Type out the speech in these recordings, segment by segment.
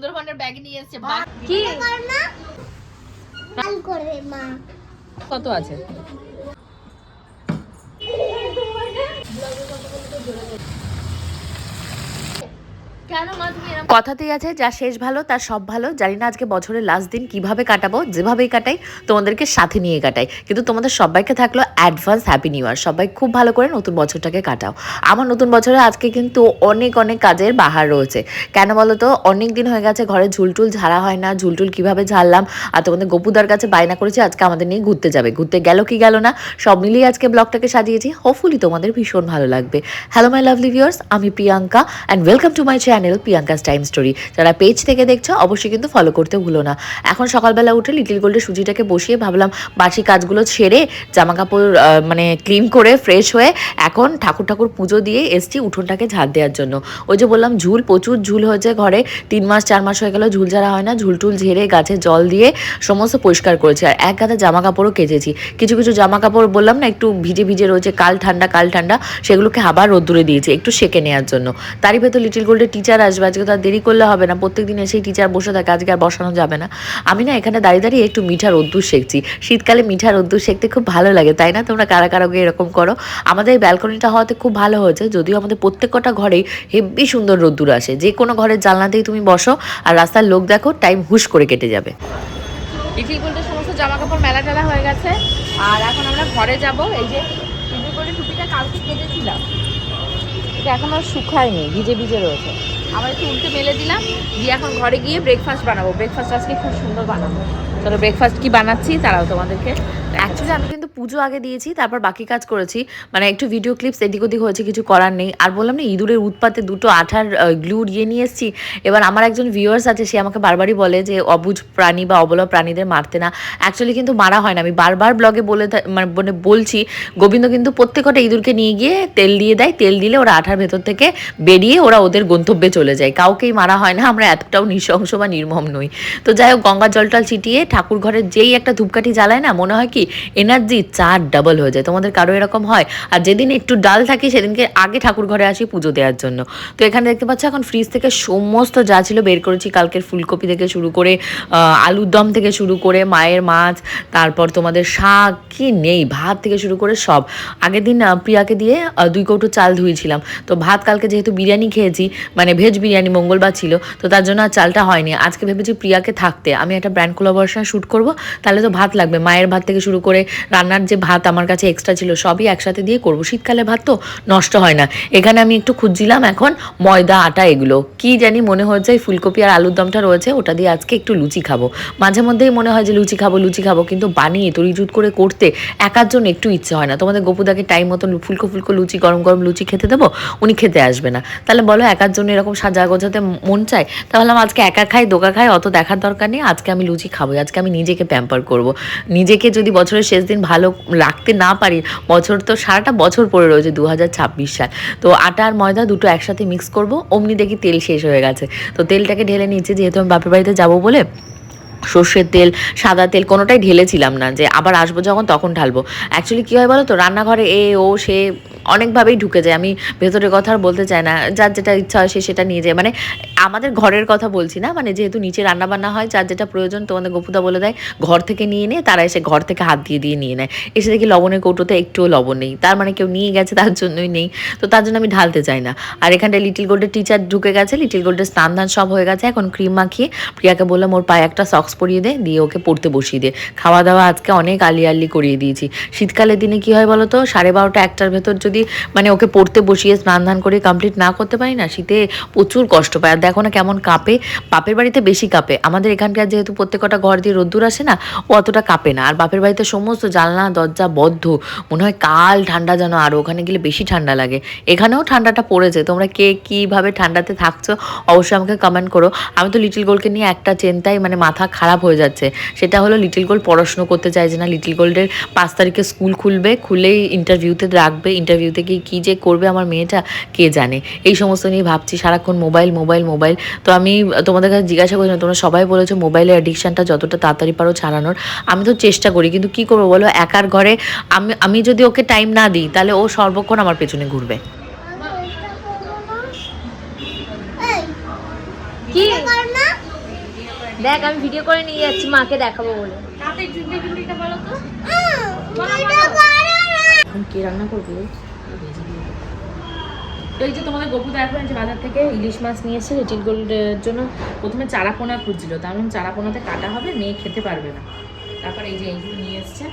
সুন্দরবনের ব্যাগ নিয়ে এসেছে। কি কত আছে? কথাতেই আছে যা শেষ ভালো তার সব ভালো। জানি না আজকে বছরের লাস্ট দিন কিভাবে কাটাবো, যেভাবেই কাটাই তোমাদেরকে সাথে নিয়ে কাটাই, কিন্তু তোমাদের সবাইকে থাকলো অ্যাডভান্স হ্যাপি নিউ ইয়ার। সবাই খুব ভালো করে নতুন বছরটাকে কাটাও। আমার নতুন বছরে আজকে কিন্তু অনেক অনেক কাজের বাহার রয়েছে। কেন বলো তো, অনেক দিন হয়ে গেছে ঘরে ঝুলটুল ঝাড়া হয় না। ঝুলটুল কিভাবে ঝাড়লাম, আর তোমাদের গপুদার কাছে বায়না করেছি আজকে আমাদের নিয়ে ঘুরতে যাবে। ঘুরতে গেল কি গেল না, সব মিলিয়ে আজকে ব্লগটাকে সাজিয়েছি। হোপফুলি তোমাদের ভীষণ ভালো লাগবে। হ্যালো মাই লাভলি ভিউয়ার্স, আমি Priyanka and welcome to my channel Priyanka's time story. যারা পেজ থেকে দেখছো অবশ্যই কিন্তু ফলো করতে ভুলো না। এখন সকালবেলা উঠে লিটিল গোল্ডের সুজিটাকে বসিয়ে ভাবলাম বাসি কাজগুলো ছেড়ে জামা কাপড় মানে ক্লিন করে ফ্রেশ হয়ে এখন ঠাকুর পুজো দিয়ে এসছি উঠোনটাকে ঝাড় দেওয়ার জন্য। ওই যে বললাম ঝুল, প্রচুর ঝুল হয়েছে ঘরে। 3 মাস 4 মাস হয়ে গেল ঝুল ঝাড়া হয় না। ঝুলটুল ঝেড়ে গাছে জল দিয়ে সমস্ত পরিষ্কার করেছি। আর এক গাদা জামা কাপড়ও কেচেছি। কিছু কিছু জামা কাপড় বললাম না একটু ভিজে ভিজে রয়েছে, কাল ঠান্ডা, সেগুলোকে আবার রোদ্দুরে দিয়েছি একটু সেকে নেওয়ার জন্য। তারই ভেতর লিটিল গোল্ডের টিচার আসবে। আজকে তার দেরি করলে হবে না, প্রত্যেকদিন এসেই টিচার বসে থাকে, আজকে আর বসানো যাবে না। আমি না এখানে দাঁড়িয়ে একটু মিঠা রোদ্দুর সেঁকছি। শীতকালে মিঠা রোদ্দুর সেঁকতে খুব ভালো লাগে, তাই না? তোমরা কারা কারা এরকম করো? আমাদের এই ব্যালকনিটা হওয়াতে খুব ভালো হয়েছে, যদিও আমাদের প্রত্যেক কটা ঘরেই হেব্বি সুন্দর রোদ্দুর আসে। যে কোনো ঘরের জানলাতেই তুমি বসো আর রাস্তার লোক দেখো, টাইম হুশ করে কেটে যাবে। লিটিল গোল্ডের সমস্ত জামা কাপড় মেলা টেলা হয়ে গেছে, আর এখন আমরা ঘরে যাব। এই যে লিটিল গোল্ডের টুপিটা কালকে কেটেছিলাম, এটা এখনো শুকায়নি, ভিজে ভিজে রয়েছে। আবার একটু উল্টে মেলে দিলাম, দিয়ে এখন ঘরে গিয়ে ব্রেকফাস্ট বানাবো। ব্রেকফাস্ট আজকে খুব সুন্দর বানাবো। চলো ব্রেকফাস্ট কি বানাচ্ছি তারাও তোমাদেরকে। অ্যাকচুয়ালি আমি কিন্তু পুজো আগে দিয়েছি, তারপর বাকি কাজ করেছি। মানে একটু ভিডিও ক্লিপস এদিক ওদিক হয়েছে, কিছু করার নেই। আর বললাম না ইঁদুরের উৎপাতে দুটো আঠার গ্লু দিয়ে নিয়ে এসেছি। এবার আমার একজন ভিউয়ার্স আছে, সে আমাকে বারবারই বলে যে অবুঝ প্রাণী বা অবলা প্রাণীদের মারতে না। অ্যাকচুয়ালি কিন্তু মারা হয় না। আমি বারবার ব্লগে মানে বলছি, গোবিন্দ কিন্তু প্রত্যেকটা ইঁদুরকে নিয়ে গিয়ে তেল দিয়ে দেয়। তেল দিলে ওরা আঠার ভেতর থেকে বেরিয়ে ওরা ওদের গন্তব্যে চলে যায়। কাউকেই মারা হয় না। আমরা এতটাও নৃশংস বা নির্মম নই। তো যাই হোক, গঙ্গার জলটাল ছিটিয়ে ঠাকুর ঘরের যেই একটা ধূপকাঠি জ্বালায় না, মনে হয় কি এনার্জি 4 ডাবল হয়ে যায়। তোমাদের কারো এরকম হয়? আর যেদিন একটু ডাল থাকি সেদিনকে আগে ঠাকুর ঘরে আসি পুজো দেওয়ার জন্য। তো এখানে দেখতে পাচ্ছ এখন ফ্রিজ থেকে সমস্ত যা ছিল বের করেছি। কালকের ফুলকপি থেকে শুরু করে আলুর দম থেকে শুরু করে মায়ের মাছ, তারপর তোমাদের শাক কি নেই, ভাত থেকে শুরু করে সব। আগের দিন প্রিয়াকে দিয়ে 2 কৌটো চাল ধুয়েছিলাম। তো ভাত কালকে যেহেতু বিরিয়ানি খেয়েছি, মানে ভেজ বিরিয়ানি, মঙ্গলবার ছিল, তো তার জন্য আর চালটা হয়নি। আজকে ভেবেছি প্রিয়াকে থাকতে আমি একটা ব্র্যান্ড কোলাবোরেশন শ্যুট করব, তাহলে তো ভাত লাগবে। মায়ের ভাত থেকে শুরু করে রান্নার যে ভাত আমার কাছে এক্সট্রা ছিল সবই একসাথে দিয়ে করব। শীতকালে ভাত তো নষ্ট হয় না। এখানে আমি একটু খুঁজছিলাম এখন ময়দা আটা, এগুলো কি জানি মনে হচ্ছে ফুলকপি আর আলুর দমটা রয়েছে, ওটা দিয়ে আজকে একটু লুচি খাবো। মাঝে মধ্যেই মনে হয় যে লুচি খাবো, কিন্তু বানিয়ে তরিজুত করে করতে একার জন্য একটু ইচ্ছে হয় না। তোমাদের গপুদাকে টাইম মতো ফুলকো লুচি, গরম গরম লুচি খেতে দেবো, উনি খেতে আসবে না। তাহলে বলো একার জন্য এরকম সাজা গোছাতে মন চায়? তাহলে আজকে একা খাই দোকা খাই, অত দেখার দরকার নেই। আজকে আমি লুচি খাবো, আজকে আমি নিজেকে প্যাম্পার করব। নিজেকে যদি বছরের শেষ দিন ভালো রাখতে না পারি, বছর তো সারাটা বছর পড়ে রয়েছে 2026 সাল। তো আটা আর ময়দা দুটো একসাথে মিক্স করব। অমনি দেখি তেল শেষ হয়ে গেছে, তো তেলটাকে ঢেলে নিচ্ছি। যেহেতু আমি বাপের বাড়িতে যাবো বলে সর্ষের তেল, সাদা তেল কোনোটাই ঢেলেছিলাম না, যে আবার আসবো যখন তখন ঢালবো। অ্যাকচুয়ালি কী হয় বলো তো, রান্নাঘরে সে অনেকভাবেই ঢুকে যায়। আমি ভেতরের কথা আর বলতে চাই না, যার যেটা ইচ্ছা হয় সে সেটা নিয়ে যায়। মানে আমাদের ঘরের কথা বলছি না, মানে যেহেতু নিচে রান্নাবান্না হয়, যার যেটা প্রয়োজন তোমাদের গপুদা বলে দেয় ঘর থেকে নিয়ে নে, তারা এসে ঘর থেকে হাত দিয়ে নিয়ে নেয়। এসে দেখি লবণের কৌটোতে একটুও লবণ নেই, তার মানে কেউ নিয়ে গেছে, তার জন্যই নেই। তো তার জন্য আমি ঢালতে চাই না। আর এখানটায় লিটিল গোল্ডের টিচার ঢুকে গেছে, লিটিল গোল্ডের স্নান ধান সব হয়ে গেছে। এখন ক্রিম মাখিয়ে প্রিয়াকে বললাম ওর পায়ে একটা সক্স পরিয়ে দে, দিয়ে ওকে পড়তে বসিয়ে দে। খাওয়া দাওয়া আজকে অনেক আর্লি করিয়ে দিয়েছি। শীতকালের দিনে কি হয় বলো তো, 12:30 1টার ভেতর যদি মানে ওকে পড়তে বসিয়ে স্নান ধান করে কমপ্লিট না করতে পারি না, শীতে প্রচুর কষ্ট পায়। আর দেখো না কেমন কাঁপে। বাপের বাড়িতে বেশি কাঁপে, আমাদের এখানকার যেহেতু প্রত্যেকটা ঘর দিয়ে রোদ্দুর আসে না, ও অতটা কাঁপে না। আর বাপের বাড়িতে সমস্ত জানলা দরজা বদ্ধ, মনে হয় কাল ঠান্ডা যেন, আরও ওখানে গেলে বেশি ঠান্ডা লাগে। এখানেও ঠান্ডাটা পড়েছে। তোমরা কে কীভাবে ঠান্ডাতে থাকছো অবশ্যই আমাকে কমেন্ট করো। আমি তো লিটিল গোল্ডকে নিয়ে একটা চিন্তাই মানে মাথা খারাপ হয়ে যাচ্ছে, সেটা হলো লিটিল গোল্ড পড়াশুনো করতে চাইছে না। লিটিল গোল্ডের 5 তারিখে স্কুল খুলবে, খুলেই ইন্টারভিউতে রাখবে। ইন্টারভিউতে গিয়ে কী যে করবে আমার মেয়েটা কে জানে। এই সমস্ত নিয়ে ভাবছি, সারাক্ষণ মোবাইল। তো আমি তোমাদের কাছে জিজ্ঞাসা করেছিলাম, তোমরা সবাই বলেছো মোবাইলের অ্যাডিকশানটা যতটা তাড়াতাড়ি পারো ছাড়ানোর। আমি তো চেষ্টা করি, কিন্তু কী করবো বলো, একার ঘরে আমি যদি ওকে টাইম না দিই তাহলে ও সর্বক্ষণ আমার পেছনে ঘুরবে। কি দেখ আমি ভিডিও করে নিয়ে যাচ্ছি মাকে দেখাবো বলে। এখন কি রান্না করবো? তো এই যে তোমাদের গপুদা এখন যে বাজার থেকে ইলিশ মাছ নিয়ে এসে লিটিল গোল্ডের জন্য প্রথমে চারাপোনা খুঁজছিল, তার মানে চারাপোনাতে কাটা হবে, মেয়ে খেতে পারবে না। তারপর এই যে এইগুলো নিয়ে এসছে,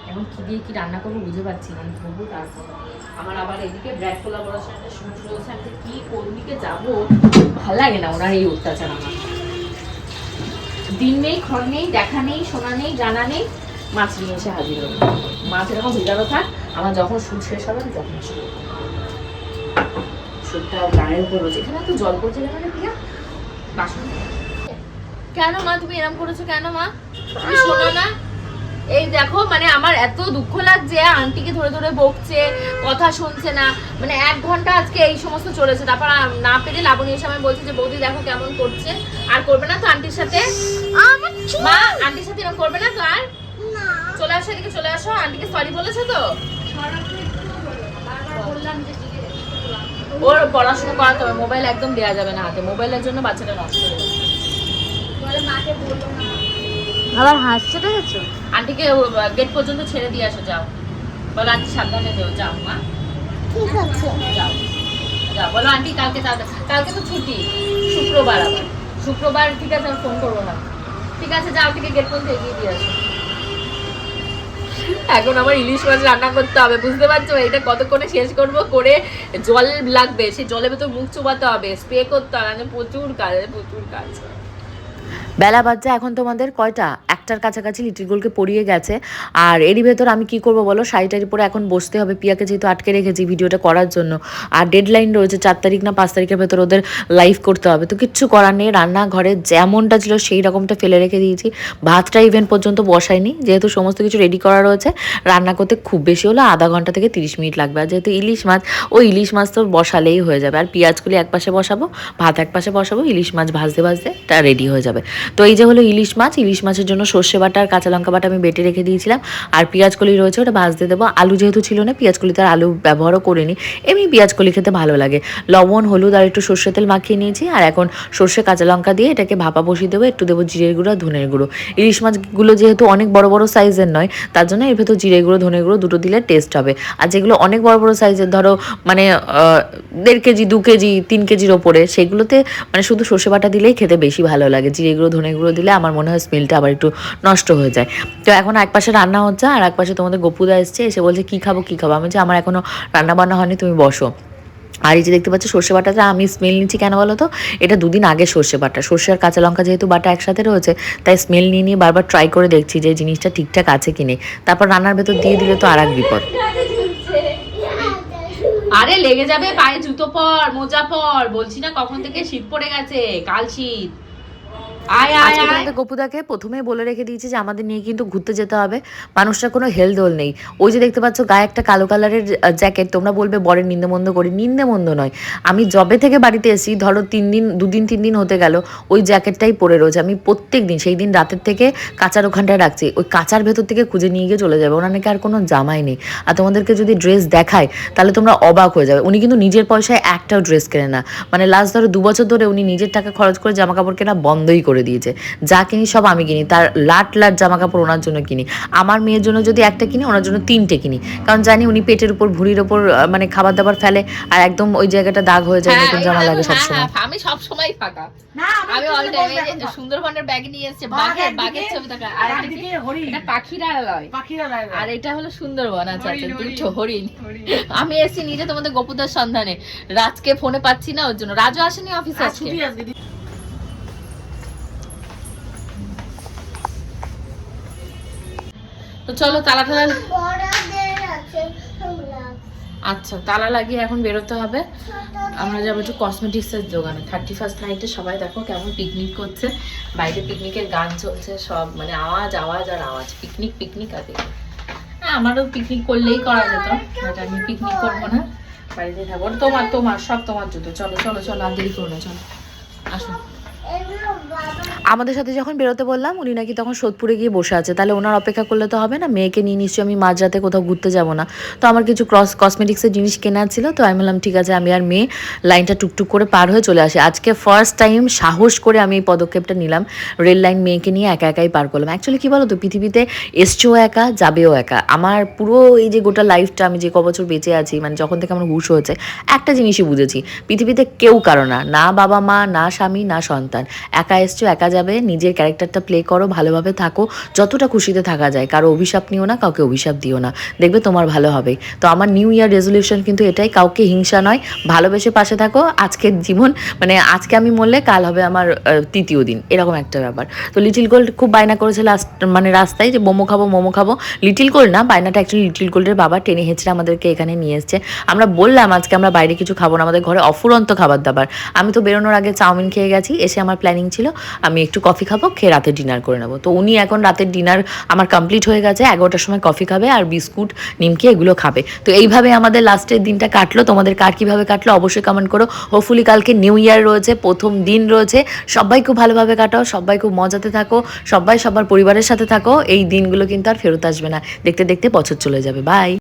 এখন কি দিয়ে কি রান্না করবো বুঝে পাচ্ছি না, ধরবো তারপর। আমার আবার এদিকে ব্র্যাড কোলাবোরেশনের শুরু চলছে, আমি কি কোনদিকে যাবো ভালো লাগে না ওনার এই অত্যাচার। আমার দিন নেই, ক্ষণ নেই, দেখা নেই, শোনা নেই, জানা নেই, মাছ নিয়ে এসে হাজির হবে। মাছ এরকম ভিজানো থাক, আমার যখন শুট শেষ হবে আমি তখন শুরু শুটটা গানের উপর রয়েছে। এখানে তো জল পড়ছে মানে প্রিয়া বাসন। কেন মা তুমি এরকম করেছো কেন মা? তুমি শোনো না? এই দেখো মানে আমার এত দুঃখ লাগছে, আন্টিকে ধরে ধরে বকছে, কথা শুনছে না, মানে 1 ঘন্টা আজকে এই সমস্ত চলেছে। তারপর না পেরে লাবণী এসে আমি বলছে যে বৌদি দেখো কেমন করছে, আর করবে না তো আন্টির সাথে? মা আন্টির সাথে এরকম করবে না তো আর? চলে আসো এদিকে, চলে আসো। আন্টিকে সরি বলেছো তো? ওর পড়াশোনা করাতে হবে, মোবাইল একদম দেওয়া যাবে না হাতে, মোবাইলের জন্য বাচ্চাটা নষ্ট হয়ে যাবে। আবার হাসছে দেখেছো? আন্টিকে গেট পর্যন্ত ছেড়ে দিয়ে আসো, যাও। বলো আন্টি সাবধানে দেও, যাও মা। ঠিক আছে, যাও যাও, বলো আন্টি কালকে কালকে তো ছুটি, শুক্রবার, আবার শুক্রবার। ঠিক আছে আমি ফোন করবো না, ঠিক আছে যাও, থেকে গেট পর্যন্ত এগিয়ে দিয়ে আসো। এখন আমার ইলিশ মাছ রান্না করতে হবে, বুঝতে পারছো? এটা কতক্ষণে শেষ করব, করে জল লাগবে, সেই জলের ভেতর মুখ চুবাতে হবে, স্প্রে করতে হবে, প্রচুর কাজ, প্রচুর কাজ। বেলা বাজছে এখন তোমাদের কয়টা, 1টার কাছাকাছি। লিটিল গোলকে পড়িয়ে গেছে, আর এরই ভেতর আমি কি করব বলো, শাড়িটারি পরে এখন বসতে হবে। পিয়াকে যেহেতু আটকে রেখেছি ভিডিওটা করার জন্য, আর ডেডলাইন রয়েছে 4 তারিখ না 5 তারিখের ভেতর ওদের লাইভ করতে হবে, তো কিচ্ছু করার নেই। রান্নাঘরে যেমনটা ছিল সেই রকমটা ফেলে রেখে দিয়েছি, ভাতটা ইভেন পর্যন্ত বসাইনি, যেহেতু সমস্ত কিছু রেডি করা রয়েছে। রান্না করতে খুব বেশি হলো আধা ঘন্টা থেকে 30 মিনিট লাগবে, আর যেহেতু ইলিশ মাছ, ওই ইলিশ মাছ তো বসালেই হয়ে যাবে। আর পেঁয়াজগুলি এক পাশে বসাবো, ভাত এক পাশে বসাবো, ইলিশ মাছ ভাজতে ভাজতে তা রেডি হয়ে যাবে। তো এই যে হলো ইলিশ মাছ, ইলিশ মাছের জন্য সর্ষে বাটা আর কাঁচা লঙ্কা বাটা আমি বেটে রেখে দিয়েছিলাম, আর পেঁয়াজকলি রয়েছে ওটা ভাজতে দেবো। আলু যেহেতু ছিল না, পেঁয়াজকলিতে আর আলু ব্যবহারও করিনি, এমনি পেঁয়াজকলি খেতে ভালো লাগে। লবণ হলুদ আর একটু সর্ষে তেল মাখিয়ে নিয়েছি, আর এখন সর্ষে কাঁচা লঙ্কা দিয়ে এটাকে ভাপা বসিয়ে দেবো। একটু দেবো জিরের গুঁড়ো, ধনের গুঁড়ো। ইলিশ মাছগুলো যেহেতু অনেক বড় বড় সাইজের নয়, তার জন্য এর ভেতর জিরে গুঁড়ো ধনের গুঁড়ো দুটো দিলে টেস্ট হবে। আর যেগুলো অনেক বড় বড় সাইজের, ধরো মানে 1.5 কেজি 2 কেজি 3 কেজির ওপরে, সেগুলোতে মানে শুধু সর্ষে বাটা দিলেই খেতে বেশি ভালো লাগে। জিরে গুঁড়ো ধনে গুঁড়ো দিলে আমার মনে হয় স্মেলটা আবার একটু নষ্ট হয়ে যায়। তো এখন এক পাশে রান্না হচ্ছে, আর এক পাশে তোমাদের গপুদা এসছে, এসে বলছে কি খাবো কি খাবো। আমি যে আমার এখনো রান্না বান্না হয়নি, তুমি বসো। আর এই যে দেখতে পাচ্ছ সর্ষে বাটাটা আমি স্মেল নিচ্ছি কেন বলো তো, এটা 2 দিন আগে সর্ষে বাটা, সর্ষে আর কাঁচা লঙ্কা যেহেতু বাটা একসাথে রয়েছে, তাই স্মেল নিয়ে নিয়ে বারবার ট্রাই করে দেখছি যে জিনিসটা ঠিকঠাক আছে কিনে, তারপর রান্নার ভেতর দিয়ে দিলে তো আর এক বিপদ। আরে লেগে যাবে, পায়ে জুতো পর, মোজা পর, বলছি না কখন থেকে শীত পড়ে গেছে, কাল শীত। গপুদাকে প্রথমেই বলে রেখে দিয়েছি যে আমাদের নিয়ে কিন্তু ঘুরতে যেতে হবে, মানুষটার কোনো হেলদোল নেই। ওই যে দেখতে পাচ্ছ গায়ে একটা কালো কালারের জ্যাকেট, তোমরা বলবে বরের নিন্দেমন্দ করি, নিন্দেমন্দ নয়। আমি জবে থেকে বাড়িতে এসেছি, ধরো 2 দিন 3 দিন হতে গেল, ওই জ্যাকেটটাই পরে রয়েছে। আমি প্রত্যেক দিন সেই দিন রাতের থেকে কাঁচার ওখানটায় রাখছি, ওই কাঁচার ভেতর থেকে খুঁজে নিয়ে গিয়ে চলে যাবে। ওনার নাকি আর কোনো জামাই নেই। আর তোমাদেরকে যদি ড্রেস দেখায় তাহলে তোমরা অবাক হয়ে যাবে, উনি কিন্তু নিজের পয়সায় একটাও ড্রেস কেনে না। মানে লাস্ট ধরো 2 বছর ধরে উনি নিজের টাকা খরচ করে জামা কাপড় কেনা বন্ধই করে দিয়েছে। যা কিনি সব আমি কিনি, তার লাট জামা কাপড় ওনার জন্য কিনি। আমার মেয়ের জন্য যদি একটা কিনি, ওনার জন্য 3টে কিনি, কারণ জানি উনি পেটের উপর ভুঁড়ির উপর মানে খাবার দাবার ফেলে, আর একদম ওই জায়গাটা দাগ হয়ে যায়, নতুন জামা লাগে সবসময়। আমি সবসময় ফাঁকা, আমি অল টাইম সুন্দরবনের ব্যাগ নিয়ে এসেছি, বাঘের ছবি থাকা, আর এটা পাখিরালয়, আর এটা হলো সুন্দরবন। আচ্ছা আচ্ছা, 2টো হরিণ। আমি এসেছি নিজে তোমাদের গপুদার সন্ধানে, রাজকে ফোনে পাচ্ছি না, ওর জন্য। রাজু আসেনি অফিসে আজকে। তো চলো তালা আচ্ছা তালা লাগিয়ে এখন বেরোতে হবে। আমরা যাবো একটু কসমেটিক্সের দোকানে। 31st নাইটে সবাই দেখো কেমন পিকনিক করছে, বাইরে পিকনিকের গান চলছে, সব মানে আওয়াজ আওয়াজ আর আওয়াজ, পিকনিক পিকনিক আর পিকনিক। হ্যাঁ আমারও পিকনিক করলেই করা যেত, বাট আমি পিকনিক করবো না, বাড়িতে থাকবো। তোমার সব তোমার জুতো। চলো চলো চলো, আর দেরি করো না, চলো আসো। আমাদের সাথে যখন বেরোতে বললাম উনি নাকি তখন সোদপুরে গিয়ে বসে আছে, তাহলে ওনার অপেক্ষা করলে তো হবে না, মেয়েকে নিয়ে নিশ্চয়ই আমি মাঝরাতে কোথাও ঘুরতে যাবো না। তো আমার কিছু কসমেটিক্সের জিনিস কেনার ছিল, তো আমি বললাম ঠিক আছে আমি আর মেয়ে লাইনটা টুকটুক করে পার হয়ে চলে আসি। আজকে ফার্স্ট টাইম সাহস করে আমি এই পদক্ষেপটা নিলাম, রেল লাইন মেয়েকে নিয়ে একা একাই পার করলাম। অ্যাকচুয়ালি কী বলো তো, পৃথিবীতে এসছেও একা, যাবেও একা। আমার পুরো এই যে গোটা লাইফটা আমি যে কবছর বেঁচে আছি, মানে যখন থেকে আমার হুঁশ হয়েছে, একটা জিনিসই বুঝেছি, পৃথিবীতে কেউ কারো না, না বাবা মা, না স্বামী, না সন্তান। একা এসছো, একা যাবে, নিজের ক্যারেক্টারটা প্লে করো, ভালোভাবে থাকো, যতটা খুশিতে থাকা যায়। কারো অভিশাপ নিও না, কাউকে অভিশাপ দিও না, দেখবে তোমার ভালো হবে। তো আমার নিউ ইয়ার রেজলিউশন কিন্তু এটাই, কাউকে হিংসা নয়, ভালোবেসে পাশে থাকো। আজকের জীবন মানে আজকে আমি মরলে কাল হবে আমার তৃতীয় দিন, এরকম একটা ব্যাপার। তো লিটিল গোল্ড খুব বায়না করেছে মানে রাস্তায় যে মোমো খাবো মোমো খাবো। লিটিল গোল্ড না, বায়নাটা অ্যাকচুয়ালি লিটিল গোল্ডের বাবা টেনে হেঁচড়ে আমাদেরকে এখানে নিয়ে এসছে। আমরা বললাম আজকে আমরা বাইরে কিছু খাবো না, আমাদের ঘরে অফুরন্ত খাবার দাবার। আমি তো বেরোনোর আগে চাউমিন খেয়ে গেছি, এসে আমার প্ল্যানিং ছিল আমি একটু কফি খাবো, খেয়ে রাতে ডিনার করে নেবো। তো উনি এখন রাতের ডিনার আমার কমপ্লিট হয়ে গেছে, 11টার সময় কফি খাবে আর বিস্কুট নিমকি এগুলো খাবে। তো এইভাবে আমাদের লাস্টের দিনটা কাটলো। তোমাদের কার কীভাবে কাটলো অবশ্যই কমেন্ট করো। হোপফুলি কালকে নিউ ইয়ার রয়েছে, প্রথম দিন রয়েছে, সবাই খুব ভালোভাবে কাটাও, সবাই খুব মজাতে থাকো, সবাই সবার পরিবারের সাথে থাকো। এই দিনগুলো কিন্তু আর ফেরত আসবে না, দেখতে দেখতে বছর চলে যাবে। বাই।